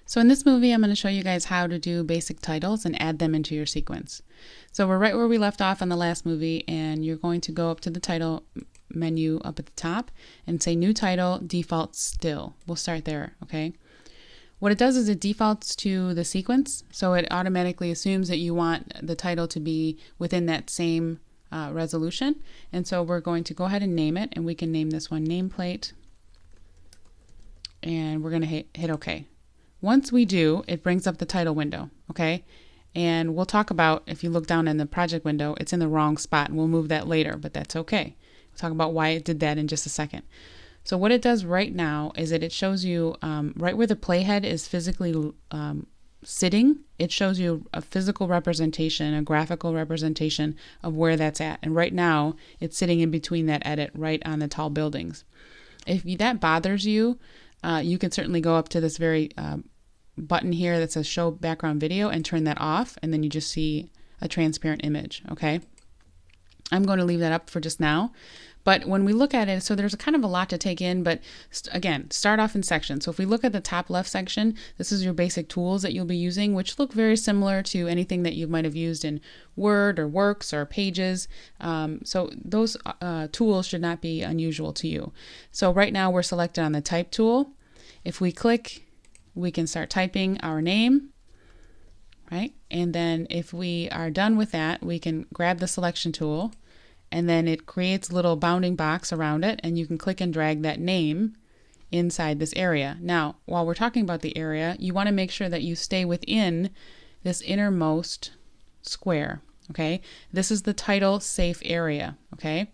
So in this movie, I'm going to show you guys how to do basic titles and add them into your sequence. So we're right where we left off on the last movie, and you're going to go up to the title menu up at the top and say new title, default still. We'll start there, okay? What it does is it defaults to the sequence, so it automatically assumes that you want the title to be within that same resolution. And so we're going to go ahead and name it, and we can name this one nameplate, and we're going to hit OK. Once we do, it brings up the title window, okay? And we'll talk about, if you look down in the project window, it's in the wrong spot, and we'll move that later, but that's okay. We'll talk about why it did that in just a second. So what it does right now is that it shows you right where the playhead is physically sitting, it shows you a physical representation, a graphical representation of where that's at. And right now, it's sitting in between that edit right on the tall buildings. If that bothers you, you can certainly go up to this very button here that says show background video and turn that off, and then you just see a transparent image, okay? I'm going to leave that up for just now. But when we look at it, so there's a kind of a lot to take in, but again, start off in sections. So if we look at the top left section, this is your basic tools that you'll be using, which look very similar to anything that you might have used in Word or Works or Pages. So those tools should not be unusual to you. So right now we're selected on the Type tool. If we click, we can start typing our name, right? And then if we are done with that, we can grab the selection tool, and then it creates a little bounding box around it, and you can click and drag that name inside this area. Now, while we're talking about the area, you want to make sure that you stay within this innermost square, okay? This is the title safe area, okay?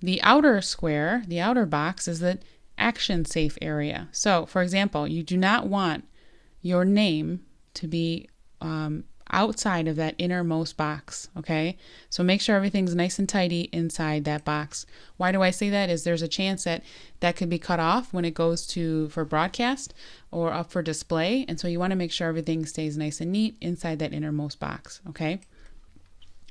The outer square, the outer box, is the action safe area. So, for example, you do not want your name to be outside of that innermost box, okay? So make sure everything's nice and tidy inside that box. Why do I say that? Is there's a chance that that could be cut off when it goes for broadcast or up for display, and so you want to make sure everything stays nice and neat inside that innermost box, okay?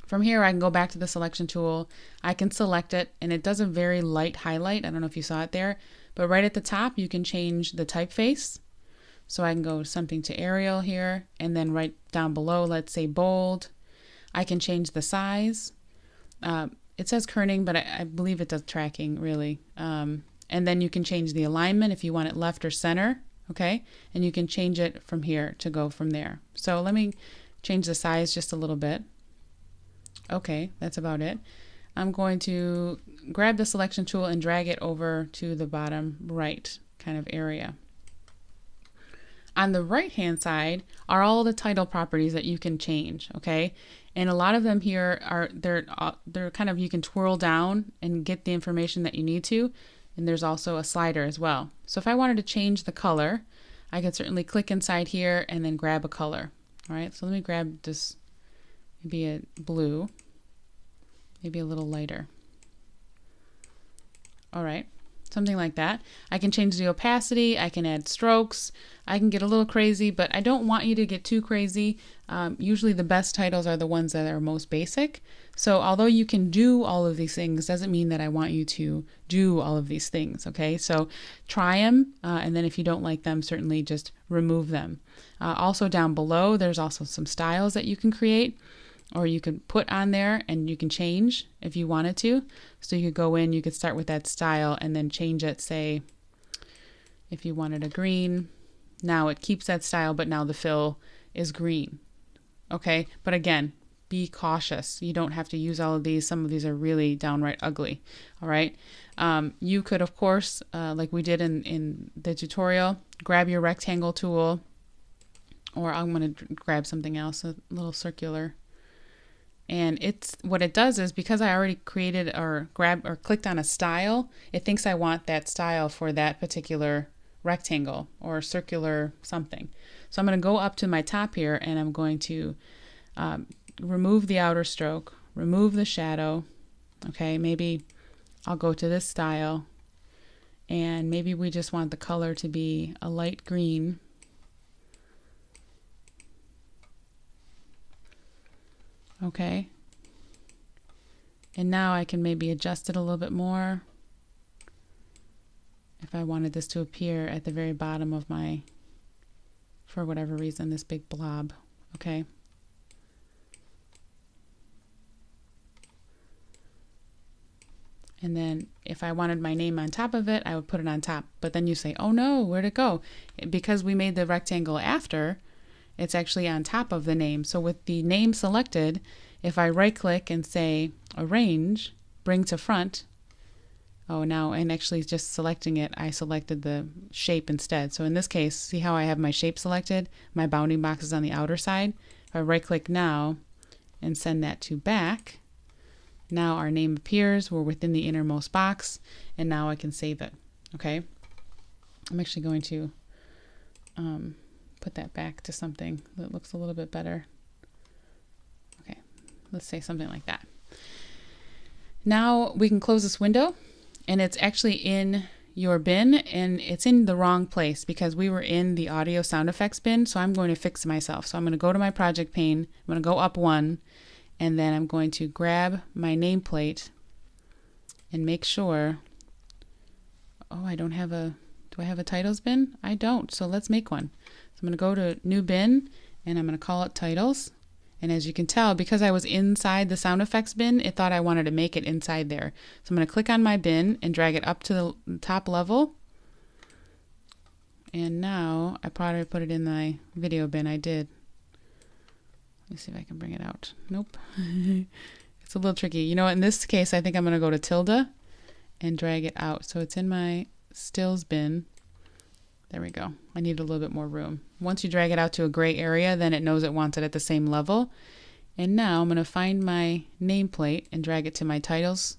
From here, I can go back to the selection tool. I can select it, and it does a very light highlight. I don't know if you saw it there, but right at the top, you can change the typeface. So I can go something to Arial here, and then right down below, let's say bold. I can change the size. It says kerning, but I believe it does tracking, really. And then you can change the alignment if you want it left or center, okay? And you can change it from here to go from there. So let me change the size just a little bit. Okay, that's about it. I'm going to grab the selection tool and drag it over to the bottom right kind of area. On the right-hand side are all the title properties that you can change, okay? And a lot of them here are, they're kind of, you can twirl down and get the information that you need to. And there's also a slider as well. So if I wanted to change the color, I could certainly click inside here and then grab a color. All right, so let me grab this, maybe a blue, maybe a little lighter. All right. Something like that. I can change the opacity, I can add strokes, I can get a little crazy, but I don't want you to get too crazy. Usually the best titles are the ones that are most basic. So although you can do all of these things, doesn't mean that I want you to do all of these things, okay? So try them, and then if you don't like them, certainly just remove them. Also down below, there's also some styles that you can create, or you can put on there and you can change if you wanted to. So you could go in, you could start with that style and then change it, say, if you wanted a green, now it keeps that style, but now the fill is green. Okay, but again, be cautious. You don't have to use all of these. Some of these are really downright ugly. All right. You could, of course, like we did in the tutorial, grab your rectangle tool, or I'm going to grab something else, a little circular. And what it does is, because I already created or grabbed or clicked on a style, it thinks I want that style for that particular rectangle or circular something. So I'm going to go up to my top here, and I'm going to remove the outer stroke, remove the shadow. Okay, maybe I'll go to this style, and maybe we just want the color to be a light green. Okay, and now I can maybe adjust it a little bit more if I wanted this to appear at the very bottom of my for whatever reason, this big blob. Okay. And then if I wanted my name on top of it, I would put it on top. But then you say, oh no, where'd it go? Because we made the rectangle after, it's actually on top of the name. So with the name selected, if I right click and say arrange, bring to front, oh now, and actually just selecting it, I selected the shape instead. So in this case, see how I have my shape selected? My bounding box is on the outer side. If I right click now and send that to back, now our name appears, we're within the innermost box, and now I can save it. Okay, I'm actually going to put that back to something that looks a little bit better. Okay, let's say something like that. Now we can close this window, and it's actually in your bin, and it's in the wrong place because we were in the audio sound effects bin, so I'm going to fix myself. So I'm going to go to my project pane, I'm going to go up one, and then I'm going to grab my nameplate and make sure, oh, I don't have a, do I have a titles bin? I don't, so let's make one. So I'm going to go to new bin, and I'm going to call it titles. And as you can tell, because I was inside the sound effects bin, it thought I wanted to make it inside there. So I'm going to click on my bin and drag it up to the top level. And now I probably put it in my video bin. I did. Let me see if I can bring it out. Nope. It's a little tricky. You know, in this case, I think I'm going to go to tilde and drag it out. So it's in my stills bin. There we go. I need a little bit more room. Once you drag it out to a gray area, then it knows it wants it at the same level. And now I'm going to find my nameplate and drag it to my titles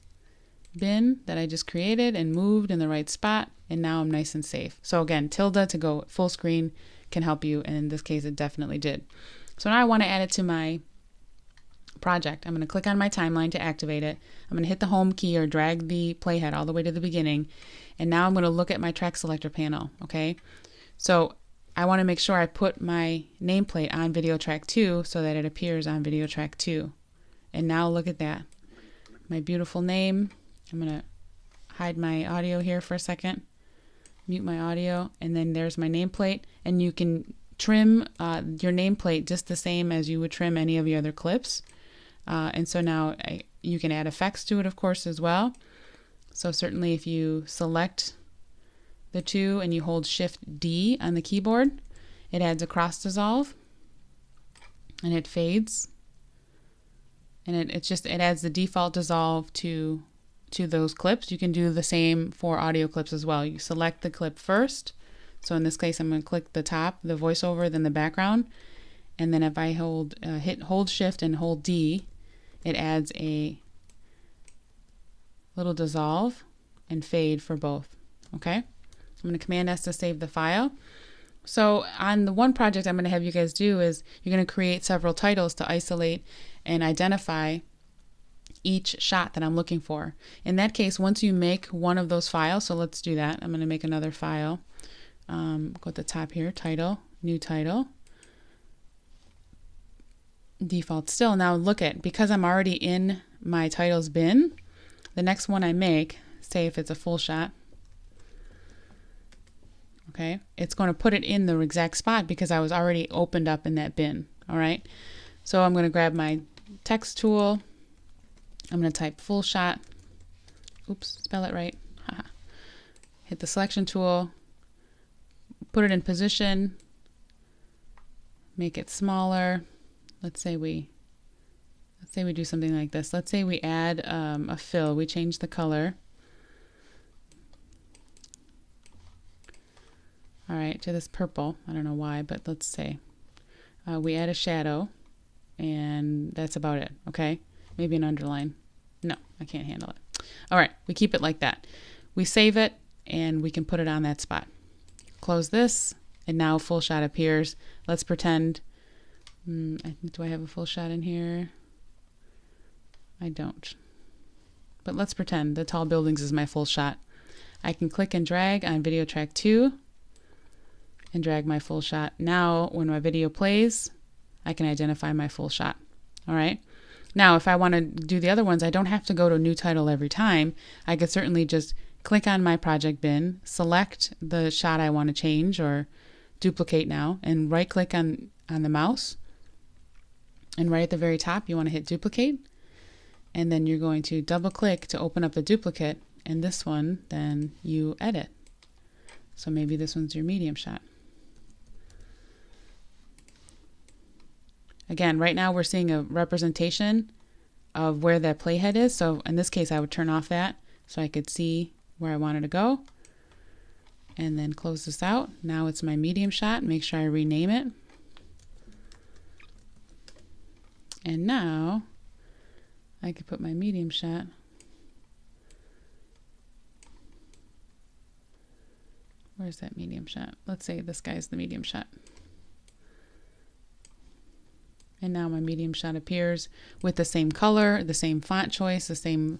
bin that I just created and moved in the right spot. And now I'm nice and safe. So again, tilde to go full screen can help you. And in this case, it definitely did. So now I want to add it to my project. I'm going to click on my timeline to activate it. I'm going to hit the home key or drag the playhead all the way to the beginning. And now I'm going to look at my track selector panel. Okay. So I want to make sure I put my nameplate on video track 2 so that it appears on video track 2. And now look at that. My beautiful name. I'm going to hide my audio here for a second. Mute my audio. And then there's my nameplate. And you can trim your nameplate just the same as you would trim any of your other clips. And so now you can add effects to it, of course, as well. So certainly if you select the two and you hold Shift D on the keyboard, it adds a cross dissolve and it fades. And it adds the default dissolve to those clips. You can do the same for audio clips as well. You select the clip first. So in this case, I'm going to click the top, the voiceover, then the background. And then if I hold Shift and hold D, it adds a little dissolve and fade for both. Okay. I'm going to Command S to save the file. So on the one project I'm going to have you guys do is you're going to create several titles to isolate and identify each shot that I'm looking for. In that case, once you make one of those files, so let's do that. I'm going to make another file. Go at the top here, title, new title, default still. Now look at, because I'm already in my titles bin, the next one I make, say if it's a full shot, okay, it's going to put it in the exact spot because I was already opened up in that bin. All right. So I'm going to grab my text tool. I'm going to type full shot. Oops, spell it right. Hit the selection tool. Put it in position, make it smaller. Let's say we do something like this. Let's say we add a fill. We change the color. All right, to this purple. I don't know why, but let's say we add a shadow, and that's about it. Okay, maybe an underline. No, I can't handle it. All right, we keep it like that. We save it, and we can put it on that spot. Close this, and now full shot appears. Let's pretend. Do I have a full shot in here? I don't. But let's pretend the tall buildings is my full shot. I can click and drag on video track 2 and drag my full shot. Now, when my video plays, I can identify my full shot. All right. Now, if I want to do the other ones, I don't have to go to a new title every time. I could certainly just click on my project bin, select the shot I want to change or duplicate now, and right click on the mouse, and right at the very top you want to hit duplicate, and then you're going to double click to open up the duplicate, and this one then you edit. So maybe this one's your medium shot. Again, right now we're seeing a representation of where that playhead is. So in this case, I would turn off that so I could see where I wanted to go. And then close this out. Now it's my medium shot. Make sure I rename it. And now I could put my medium shot where's that medium shot? Let's say this guy's the medium shot. And now my medium shot appears with the same color, the same font choice, the same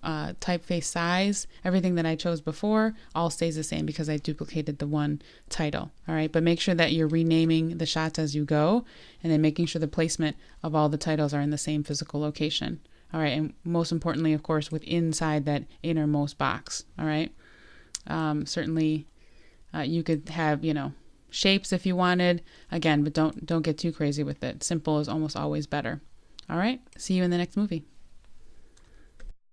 typeface size. Everything that I chose before all stays the same because I duplicated the one title. All right, but make sure that you're renaming the shots as you go, and then making sure the placement of all the titles are in the same physical location. All right, and most importantly, of course, with inside that innermost box. All right, certainly you could have, shapes if you wanted, again, but don't get too crazy with it. Simple is almost always better. All right, see you in the next movie.